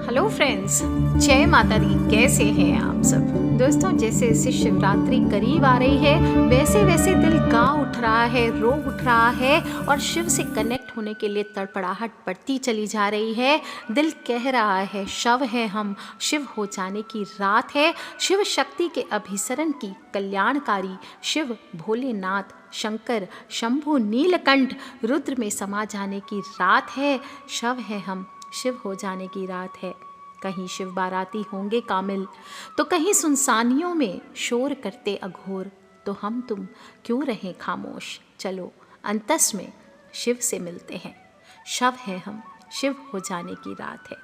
Hello friends, जय माता दी। कैसे हैं आप सब दोस्तों? जैसे जैसे शिवरात्रि करीब आ रही है वैसे वैसे दिल गा उठ रहा है, रो उठ रहा है और शिव से कनेक्ट होने के लिए तड़पड़ाहट बढ़ती चली जा रही है। दिल कह रहा है शव है हम, शिव हो जाने की रात है। शिव शक्ति के अभिसरण की कल्याणकारी शिव भोलेनाथ शंकर शंभु नीलकंठ रुद्र में समा जाने की रात है। शव है हम, शिव हो जाने की रात है। कहीं शिव बाराती होंगे कामिल, तो कहीं सुनसानियों में शोर करते अघोर। तो हम तुम क्यों रहें खामोश, चलो अंतस में शिव से मिलते हैं। शव है हम, शिव हो जाने की रात है।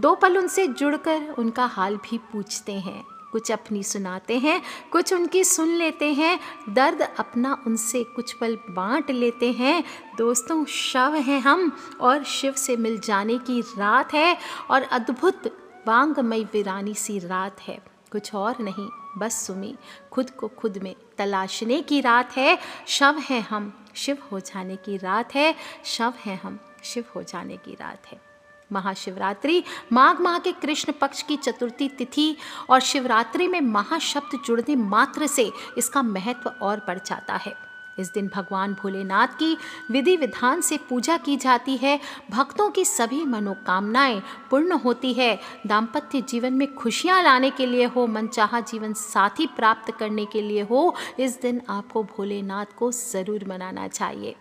दो पल उनसे जुड़कर उनका हाल भी पूछते हैं, कुछ अपनी सुनाते हैं, कुछ उनकी सुन लेते हैं, दर्द अपना उनसे कुछ पल बांट लेते हैं। दोस्तों, शव हैं हम और शिव से मिल जाने की रात है और अद्भुत वांगमय वीरानी सी रात है। कुछ और नहीं, बस सुमी खुद को खुद में तलाशने की रात है। शव हैं हम, शिव हो जाने की रात है। शव हैं हम, शिव हो जाने की रात है। महाशिवरात्रि माघ माह के कृष्ण पक्ष की चतुर्थी तिथि और शिवरात्रि में महाशब्द जुड़ने मात्र से इसका महत्व और बढ़ जाता है। इस दिन भगवान भोलेनाथ की विधि विधान से पूजा की जाती है। भक्तों की सभी मनोकामनाएं पूर्ण होती है। दाम्पत्य जीवन में खुशियां लाने के लिए हो, मनचाहा जीवन साथी प्राप्त करने के लिए हो, इस दिन आपको भोलेनाथ को जरूर मनाना चाहिए।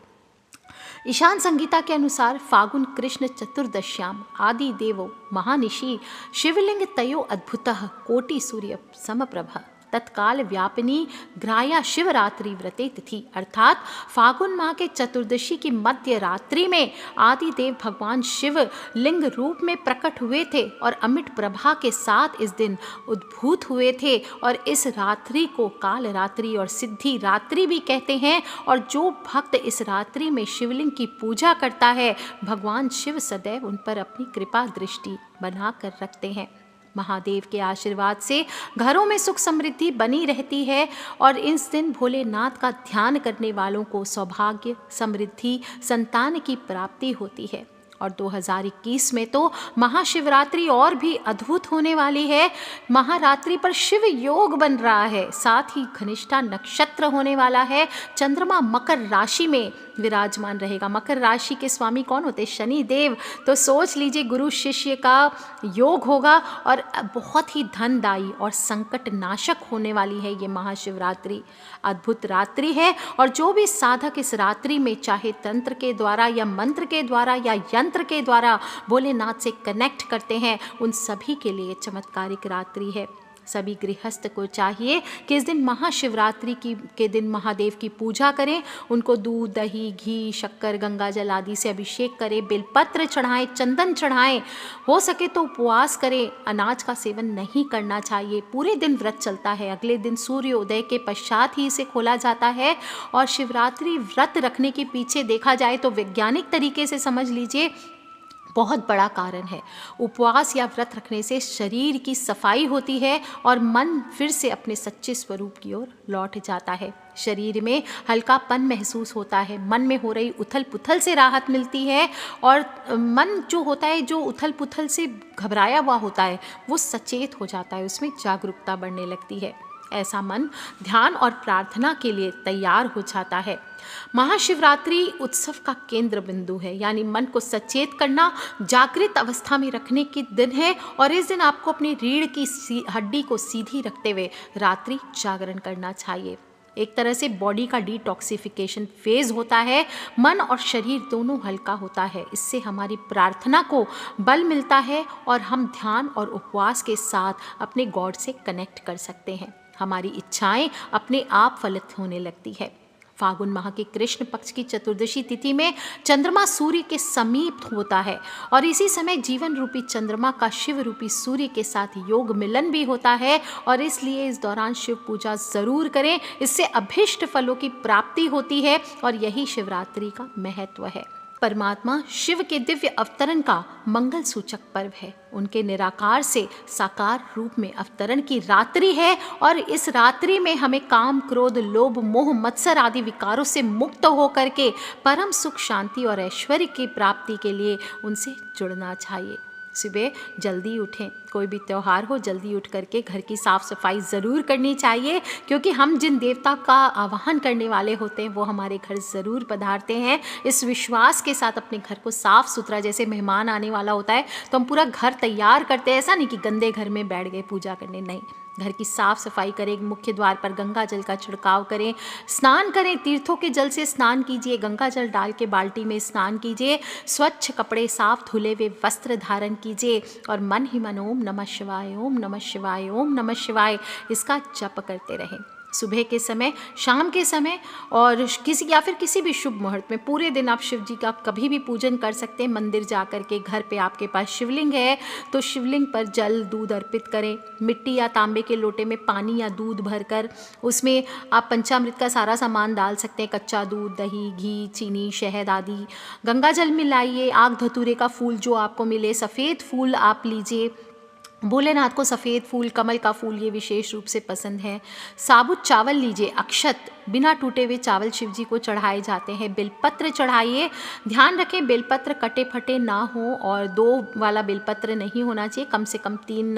ईशान संगीता के अनुसार फागुन कृष्ण चतुर्दश्याम आदि देवो महानिशि शिवलिंग तयो अद्भुतः कोटि सूर्य समप्रभ तत्काल व्यापिनी ग्राह्या शिवरात्रि व्रते तिथि, अर्थात फागुन माह के चतुर्दशी की मध्य रात्रि में आदि देव भगवान शिव लिंग रूप में प्रकट हुए थे और अमिट प्रभा के साथ इस दिन उद्भूत हुए थे। और इस रात्रि को काल रात्रि और सिद्धि रात्रि भी कहते हैं। और जो भक्त इस रात्रि में शिवलिंग की पूजा करता है, भगवान शिव सदैव उन पर अपनी कृपा दृष्टि बना कर रखते हैं। महादेव के आशीर्वाद से घरों में सुख समृद्धि बनी रहती है और इस दिन भोलेनाथ का ध्यान करने वालों को सौभाग्य, समृद्धि, संतान की प्राप्ति होती है। और 2021 में तो महाशिवरात्रि और भी अद्भुत होने वाली है। महारात्रि पर शिव योग बन रहा है, साथ ही घनिष्ठा नक्षत्र होने वाला है। चंद्रमा मकर राशि में विराजमान रहेगा। मकर राशि के स्वामी कौन होते? शनि देव। तो सोच लीजिए, गुरु शिष्य का योग होगा और बहुत ही धनदायी और संकट नाशक होने वाली है ये महाशिवरात्रि। अद्भुत रात्रि है और जो भी साधक इस रात्रि में चाहे तंत्र के द्वारा या मंत्र के द्वारा या यंत्र के द्वारा भोलेनाथ से कनेक्ट करते हैं, उन सभी के लिए चमत्कारिक रात्रि है। सभी गृहस्थ को चाहिए कि इस दिन महाशिवरात्रि के दिन महादेव की पूजा करें। उनको दूध, दही, घी, शक्कर, गंगा जल आदि से अभिषेक करें, बेलपत्र चढ़ाएं, चंदन चढ़ाएं। हो सके तो उपवास करें। अनाज का सेवन नहीं करना चाहिए। पूरे दिन व्रत चलता है। अगले दिन सूर्योदय के पश्चात ही इसे खोला जाता है। और शिवरात्रि व्रत रखने के पीछे देखा जाए तो वैज्ञानिक तरीके से समझ लीजिए बहुत बड़ा कारण है। उपवास या व्रत रखने से शरीर की सफाई होती है और मन फिर से अपने सच्चे स्वरूप की ओर लौट जाता है। शरीर में हल्कापन महसूस होता है। मन में हो रही उथल पुथल से राहत मिलती है और मन जो होता है, जो उथल पुथल से घबराया हुआ होता है, वो सचेत हो जाता है, उसमें जागरूकता बढ़ने लगती है। ऐसा मन ध्यान और प्रार्थना के लिए तैयार हो जाता है। महाशिवरात्रि उत्सव का केंद्र बिंदु है, यानी मन को सचेत करना, जागृत अवस्था में रखने के दिन है। और इस दिन आपको अपनी रीढ़ की हड्डी को सीधी रखते हुए रात्रि जागरण करना चाहिए। एक तरह से बॉडी का डिटॉक्सिफिकेशन फेज होता है। मन और शरीर दोनों हल्का होता है। इससे हमारी प्रार्थना को बल मिलता है और हम ध्यान और उपवास के साथ अपने गॉड से कनेक्ट कर सकते हैं। हमारी इच्छाएं अपने आप फलित होने लगती है। फागुन माह के कृष्ण पक्ष की चतुर्दशी तिथि में चंद्रमा सूर्य के समीप होता है और इसी समय जीवन रूपी चंद्रमा का शिव रूपी सूर्य के साथ योग मिलन भी होता है। और इसलिए इस दौरान शिव पूजा जरूर करें। इससे अभीष्ट फलों की प्राप्ति होती है और यही शिवरात्रि का महत्व है। परमात्मा शिव के दिव्य अवतरण का मंगल सूचक पर्व है। उनके निराकार से साकार रूप में अवतरण की रात्रि है और इस रात्रि में हमें काम, क्रोध, लोभ, मोह, मत्सर आदि विकारों से मुक्त होकर के परम सुख, शांति और ऐश्वर्य की प्राप्ति के लिए उनसे जुड़ना चाहिए। सुबह जल्दी उठें, कोई भी त्यौहार हो जल्दी उठ करके घर की साफ़ सफाई ज़रूर करनी चाहिए, क्योंकि हम जिन देवता का आवाहन करने वाले होते हैं वो हमारे घर ज़रूर पधारते हैं। इस विश्वास के साथ अपने घर को साफ़ सुथरा, जैसे मेहमान आने वाला होता है तो हम पूरा घर तैयार करते हैं, ऐसा नहीं कि गंदे घर में बैठ गए पूजा करने, नहीं, घर की साफ़ सफाई करें, मुख्य द्वार पर गंगा जल का छिड़काव करें, स्नान करें, तीर्थों के जल से स्नान कीजिए, गंगा जल डाल के बाल्टी में स्नान कीजिए, स्वच्छ कपड़े, साफ धुले हुए वस्त्र धारण कीजिए और मन ही मन ओम नमः शिवाय, ओम नमः शिवाय, ओम नमः शिवाय इसका जप करते रहें। सुबह के समय, शाम के समय और किसी भी शुभ मुहूर्त में पूरे दिन आप शिव जी का कभी भी पूजन कर सकते हैं। मंदिर जा कर के, घर पे आपके पास शिवलिंग है तो शिवलिंग पर जल दूध अर्पित करें, मिट्टी या तांबे के लोटे में पानी या दूध भरकर उसमें आप पंचामृत का सारा सामान डाल सकते हैं, कच्चा दूध, दही, घी, चीनी, शहद आदि। गंगा जल मिलाइए, आग धतूरे का फूल जो आपको मिले, सफ़ेद फूल आप लीजिए, भोलेनाथ को सफ़ेद फूल, कमल का फूल ये विशेष रूप से पसंद है। साबुत चावल लीजिए, अक्षत, बिना टूटे हुए चावल शिव जी को चढ़ाए जाते हैं। बेलपत्र चढ़ाइए, ध्यान रखें बेलपत्र कटे फटे ना हो और 2 वाला बेलपत्र नहीं होना चाहिए, कम से कम 3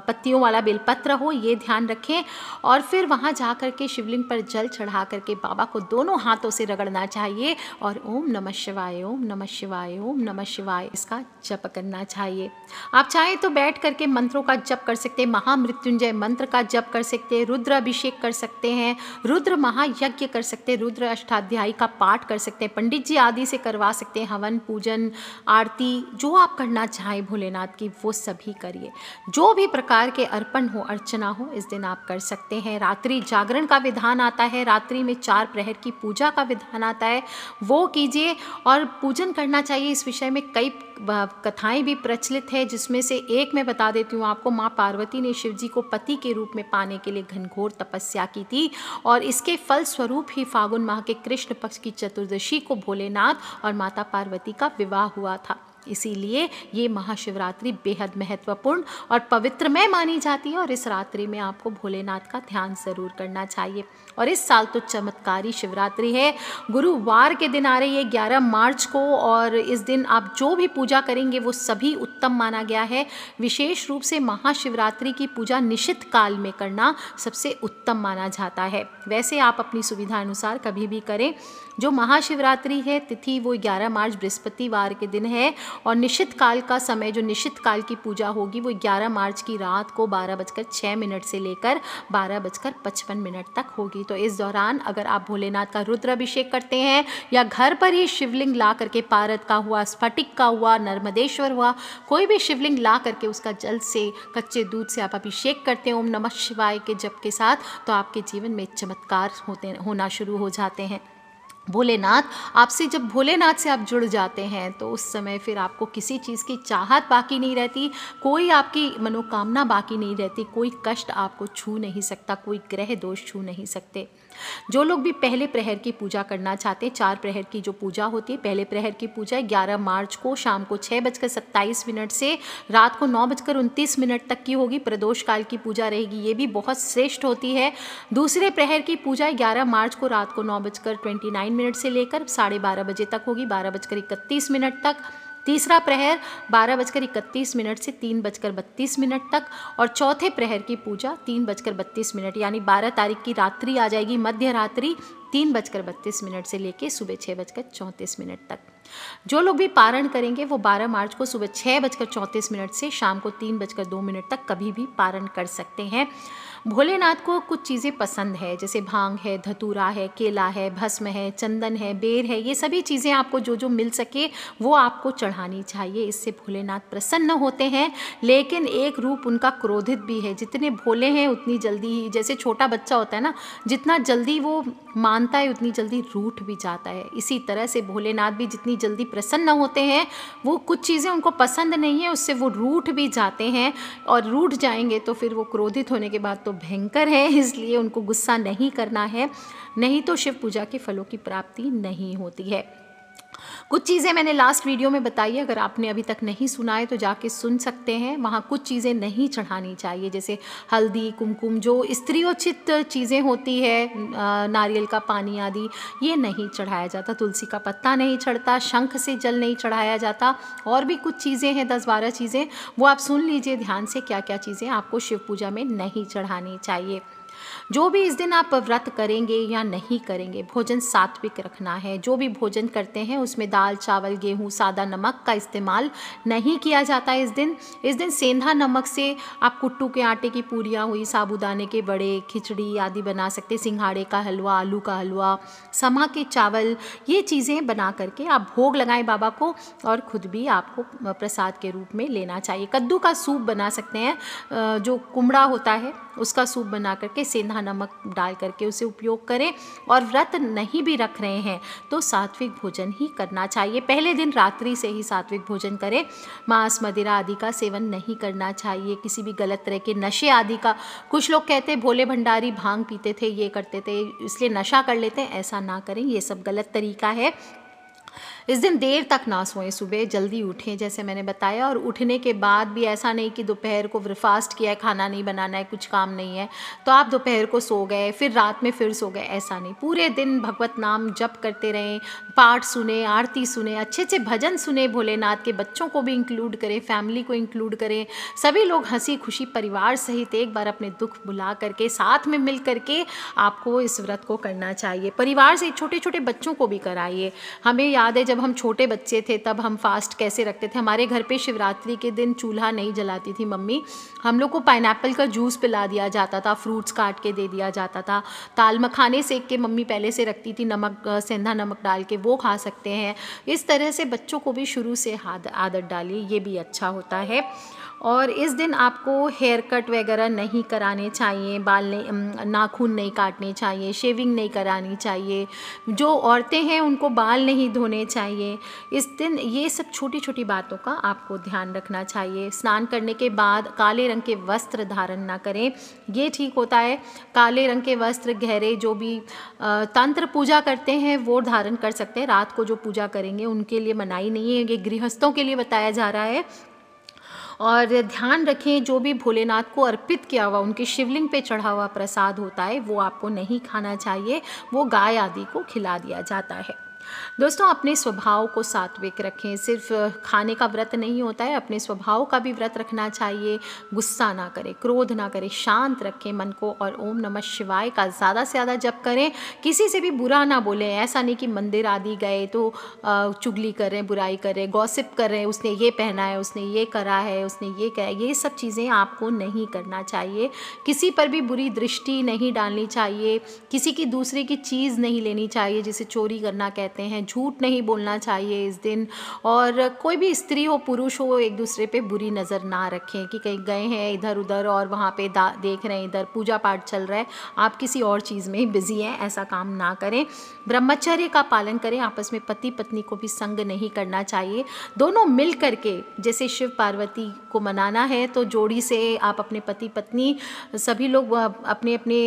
पत्तियों वाला बेलपत्र हो, ये ध्यान रखें। और फिर वहाँ जा कर के शिवलिंग पर जल चढ़ा करके बाबा को दोनों हाथों से रगड़ना चाहिए और ओम नमः शिवाय, ओम नमः शिवाय, ओम नमः शिवाय इसका जप करना चाहिए। आप चाहें तो बैठ करके मंत्रों का जप कर सकते हैं, महामृत्युंजय मंत्र का जप कर सकते हैं, रुद्र अभिषेक कर सकते हैं, रुद्र महायज्ञ कर सकते हैं, रुद्र अष्टाध्यायी का पाठ कर सकते हैं, पंडित जी आदि से करवा सकते हैं, हवन, पूजन, आरती, जो आप करना चाहें भोलेनाथ की वो सभी करिए। जो भी प्रकार के अर्पण हो, अर्चना हो, इस दिन आप कर सकते हैं। रात्रि जागरण का विधान आता है, रात्रि में 4 प्रहर की पूजा का विधान आता है, वो कीजिए और पूजन करना चाहिए। इस विषय में कई कथाएं भी प्रचलित है, जिसमें से एक मैं बता देती हूँ आपको। माँ पार्वती ने शिव जी को पति के रूप में पाने के लिए घनघोर तपस्या की थी और इसके फल स्वरूप ही फागुन माह के कृष्ण पक्ष की चतुर्दशी को भोलेनाथ और माता पार्वती का विवाह हुआ था। इसीलिए ये महाशिवरात्रि बेहद महत्वपूर्ण और पवित्रमय मानी जाती है और इस रात्रि में आपको भोलेनाथ का ध्यान ज़रूर करना चाहिए। और इस साल तो चमत्कारी शिवरात्रि है, गुरुवार के दिन आ रही है 11 मार्च को, और इस दिन आप जो भी पूजा करेंगे वो सभी उत्तम माना गया है। विशेष रूप से महाशिवरात्रि की पूजा निशित काल में करना सबसे उत्तम माना जाता है। वैसे आप अपनी सुविधा अनुसार कभी भी करें। जो महाशिवरात्रि है तिथि वो 11 मार्च बृहस्पतिवार के दिन है और निशित काल का समय, जो निशित काल की पूजा होगी वो 11 मार्च की रात को 12:06 से लेकर 12:55 तक होगी। तो इस दौरान अगर आप भोलेनाथ का रुद्र अभिषेक करते हैं या घर पर ही शिवलिंग ला करके, पारद का हुआ, स्फटिक का हुआ, नर्मदेश्वर हुआ, कोई भी शिवलिंग ला करके उसका जल से, कच्चे दूध से आप अभिषेक करते हैं ओम नमः शिवाय के जप के साथ, तो आपके जीवन में चमत्कार होना शुरू हो जाते हैं। जब भोलेनाथ से आप जुड़ जाते हैं तो उस समय फिर आपको किसी चीज़ की चाहत बाकी नहीं रहती, कोई आपकी मनोकामना बाकी नहीं रहती, कोई कष्ट आपको छू नहीं सकता, कोई ग्रह दोष छू नहीं सकते। जो लोग भी पहले प्रहर की पूजा करना चाहते हैं, 4 प्रहर की जो पूजा होती है, पहले प्रहर की पूजा 11 मार्च को शाम को 6:27 से रात को 9:29 तक की होगी। प्रदोष काल की पूजा रहेगी, ये भी बहुत श्रेष्ठ होती है। दूसरे प्रहर की पूजा 11 मार्च को रात को 9:29 से लेकर 12:30 बजे तक होगी, 12:31 तक। तीसरा प्रहर 12:31 से 3:32 तक और चौथे प्रहर की पूजा 3:32 यानी 12 तारीख की रात्रि आ जाएगी, मध्य रात्रि 3:32 से लेके सुबह 6:34 तक। जो लोग भी पारण करेंगे वो 12 मार्च को सुबह 6:34 से शाम को 3:02 तक कभी भी पारण कर सकते हैं। भोलेनाथ को कुछ चीज़ें पसंद है, जैसे भांग है, धतूरा है, केला है, भस्म है, चंदन है, बेर है, ये सभी चीज़ें आपको जो जो मिल सके वो आपको चढ़ानी चाहिए। इससे भोलेनाथ प्रसन्न होते हैं। लेकिन एक रूप उनका क्रोधित भी है, जितने भोले हैं उतनी जल्दी ही, जैसे छोटा बच्चा होता है ना, जितना जल्दी वो मानता है उतनी जल्दी रूठ भी जाता है। इसी तरह से भोलेनाथ भी जितनी जल्दी प्रसन्न होते हैं, वो कुछ चीज़ें उनको पसंद नहीं है उससे वो रूठ भी जाते हैं, और रूठ जाएंगे तो फिर वो क्रोधित होने के बाद तो भयंकर है, इसलिए उनको गुस्सा नहीं करना है, नहीं तो शिव पूजा के फलों की प्राप्ति नहीं होती है। कुछ चीज़ें मैंने लास्ट वीडियो में बताई है, अगर आपने अभी तक नहीं सुना है तो जाके सुन सकते हैं। वहाँ कुछ चीज़ें नहीं चढ़ानी चाहिए, जैसे हल्दी, कुमकुम, जो स्त्रियोचित चीज़ें होती है, नारियल का पानी आदि, ये नहीं चढ़ाया जाता। तुलसी का पत्ता नहीं चढ़ता, शंख से जल नहीं चढ़ाया जाता, और भी कुछ चीज़ें हैं, 10-12 चीज़ें, वो आप सुन लीजिए ध्यान से क्या क्या चीज़ें आपको शिव पूजा में नहीं चढ़ानी चाहिए। जो भी इस दिन आप व्रत करेंगे या नहीं करेंगे, भोजन सात्विक रखना है। जो भी भोजन करते हैं उसमें दाल, चावल, गेहूँ, सादा नमक का इस्तेमाल नहीं किया जाता है इस दिन सेंधा नमक से आप कुट्टू के आटे की पूरियाँ हुई, साबूदाने के बड़े, खिचड़ी आदि बना सकते, सिंघाड़े का हलवा, आलू का हलवा, समा के चावल, ये चीज़ें बना करके आप भोग लगाएं बाबा को, और खुद भी आपको प्रसाद के रूप में लेना चाहिए। कद्दू का सूप बना सकते हैं, जो कुमड़ा होता है उसका सूप बना करके सेंधा नमक डाल करके उसे उपयोग करें। और व्रत नहीं भी रख रहे हैं तो सात्विक भोजन ही करना चाहिए। पहले दिन रात्रि से ही सात्विक भोजन करें। मांस, मदिरा आदि का सेवन नहीं करना चाहिए। किसी भी गलत तरह के नशे आदि का, कुछ लोग कहते हैं भोले भंडारी भांग पीते थे, ये करते थे, इसलिए नशा कर लेते हैं, ऐसा ना करें, ये सब गलत तरीका है। इस दिन देर तक ना सोएं, सुबह जल्दी उठें जैसे मैंने बताया। और उठने के बाद भी ऐसा नहीं कि दोपहर को फास्ट किया है, खाना नहीं बनाना है, कुछ काम नहीं है तो आप दोपहर को सो गए, फिर रात में फिर सो गए, ऐसा नहीं। पूरे दिन भगवत नाम जप करते रहें, पाठ सुने, आरती सुने, अच्छे अच्छे भजन सुने भोलेनाथ के। बच्चों को भी इंक्लूड करें, फैमिली को इंक्लूड करें, सभी लोग हंसी खुशी परिवार सहित एक बार अपने दुख भुला करके साथ में मिल करके आपको इस व्रत को करना चाहिए। परिवार से छोटे छोटे बच्चों को भी कराइए। हमें याद है जब हम छोटे बच्चे थे तब हम फास्ट कैसे रखते थे। हमारे घर पे शिवरात्रि के दिन चूल्हा नहीं जलाती थी मम्मी, हम लोग को पाइनएप्पल का जूस पिला दिया जाता था, फ्रूट्स काट के दे दिया जाता था, ताल मखाने सेक के मम्मी पहले से रखती थी, नमक, सेंधा नमक डाल के, वो खा सकते हैं। इस तरह से बच्चों को भी शुरू से आदत डालिए, ये भी अच्छा होता है। और इस दिन आपको हेयर कट वगैरह नहीं कराने चाहिए, बाल नहीं, नाखून नहीं काटने चाहिए, शेविंग नहीं करानी चाहिए। जो औरतें हैं उनको बाल नहीं धोने चाहिए इस दिन। ये सब छोटी छोटी बातों का आपको ध्यान रखना चाहिए। स्नान करने के बाद काले रंग के वस्त्र धारण ना करें, ये ठीक होता है। काले रंग के वस्त्र, गहरे, जो भी तंत्र पूजा करते हैं वो धारण कर सकते हैं। रात को जो पूजा करेंगे उनके लिए मनाही नहीं है, ये गृहस्थों के लिए बताया जा रहा है। और ध्यान रखें जो भी भोलेनाथ को अर्पित किया हुआ, उनके शिवलिंग पे चढ़ा हुआ प्रसाद होता है वो आपको नहीं खाना चाहिए, वो गाय आदि को खिला दिया जाता है। दोस्तों, अपने स्वभाव को सात्विक रखें। सिर्फ खाने का व्रत नहीं होता है, अपने स्वभाव का भी व्रत रखना चाहिए। गुस्सा ना करें, क्रोध ना करें, शांत रखें मन को, और ओम नमः शिवाय का ज़्यादा से ज़्यादा जप करें। किसी से भी बुरा ना बोलें। ऐसा नहीं कि मंदिर आदि गए तो चुगली करें, बुराई करें, गॉसिप करें, उसने ये पहना है, उसने ये करा है, उसने ये कहा, ये सब चीज़ें आपको नहीं करना चाहिए। किसी पर भी बुरी दृष्टि नहीं डालनी चाहिए। किसी की दूसरे की चीज़ नहीं लेनी चाहिए, जिसे चोरी करना कहते हैं। झूठ नहीं बोलना चाहिए इस दिन। और कोई भी स्त्री हो पुरुष हो, एक दूसरे पे बुरी नज़र ना रखें कि कहीं गए हैं इधर उधर और वहाँ पे देख रहे हैं इधर पूजा पाठ चल रहा है, आप किसी और चीज़ में बिजी हैं, ऐसा काम ना करें। ब्रह्मचर्य का पालन करें। आपस में पति पत्नी को भी संग नहीं करना चाहिए। दोनों मिल करके, जैसे शिव पार्वती को मनाना है तो जोड़ी से आप अपने पति पत्नी सभी लोग अपने अपने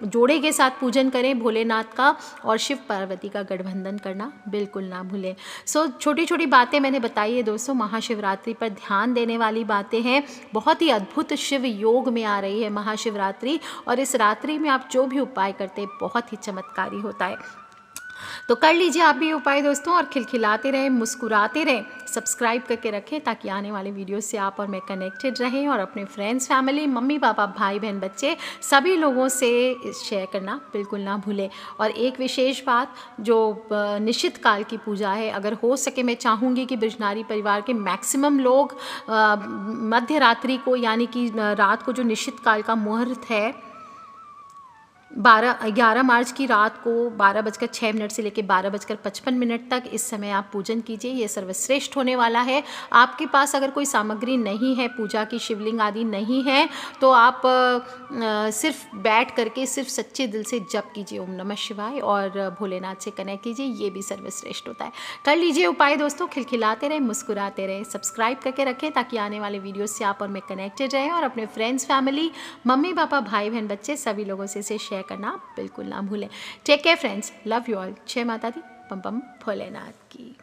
जोड़े के साथ पूजन करें भोलेनाथ का, और शिव पार्वती का गठबंधन करना बिल्कुल ना भूलें। छोटी छोटी बातें मैंने बताई है दोस्तों, महाशिवरात्रि पर ध्यान देने वाली बातें हैं। बहुत ही अद्भुत शिव योग में आ रही है महाशिवरात्रि, और इस रात्रि में आप जो भी उपाय करते हैं बहुत ही चमत्कारी होता है। तो कर लीजिए आप भी उपाय दोस्तों, और खिलखिलाते रहें, मुस्कुराते रहें। सब्सक्राइब करके रखें ताकि आने वाले वीडियो से आप और मैं कनेक्टेड रहें, और अपने फ्रेंड्स, फैमिली, मम्मी पापा, भाई बहन, बच्चे सभी लोगों से शेयर करना बिल्कुल ना भूलें। और एक विशेष बात, जो निश्चित काल की पूजा है, अगर हो सके मैं चाहूँगी कि बृजनारी परिवार के मैक्सिमम लोग मध्य रात्रि को, यानी कि रात को जो निश्चित काल का मुहूर्त है 11 मार्च की रात को 12:06 से लेकर 12:55 तक, इस समय आप पूजन कीजिए। ये सर्वश्रेष्ठ होने वाला है। आपके पास अगर कोई सामग्री नहीं है, पूजा की शिवलिंग आदि नहीं है, तो आप सिर्फ बैठ करके सिर्फ सच्चे दिल से जप कीजिए ओम नमः शिवाय, और भोलेनाथ से कनेक्ट कीजिए। ये भी सर्वश्रेष्ठ होता है। कर लीजिए उपाय दोस्तों, खिलखिलाते रहें, मुस्कुराते रहें। सब्सक्राइब करके रखें ताकि आने वाले वीडियो से आप और मैं कनेक्टेड रहें, और अपने फ्रेंड्स, फैमिली, मम्मी पापा, भाई बहन, बच्चे सभी लोगों से शेयर करना बिल्कुल ना भूलें। Take care friends, love you all. जय माता दी, पम पम भोलेनाथ की।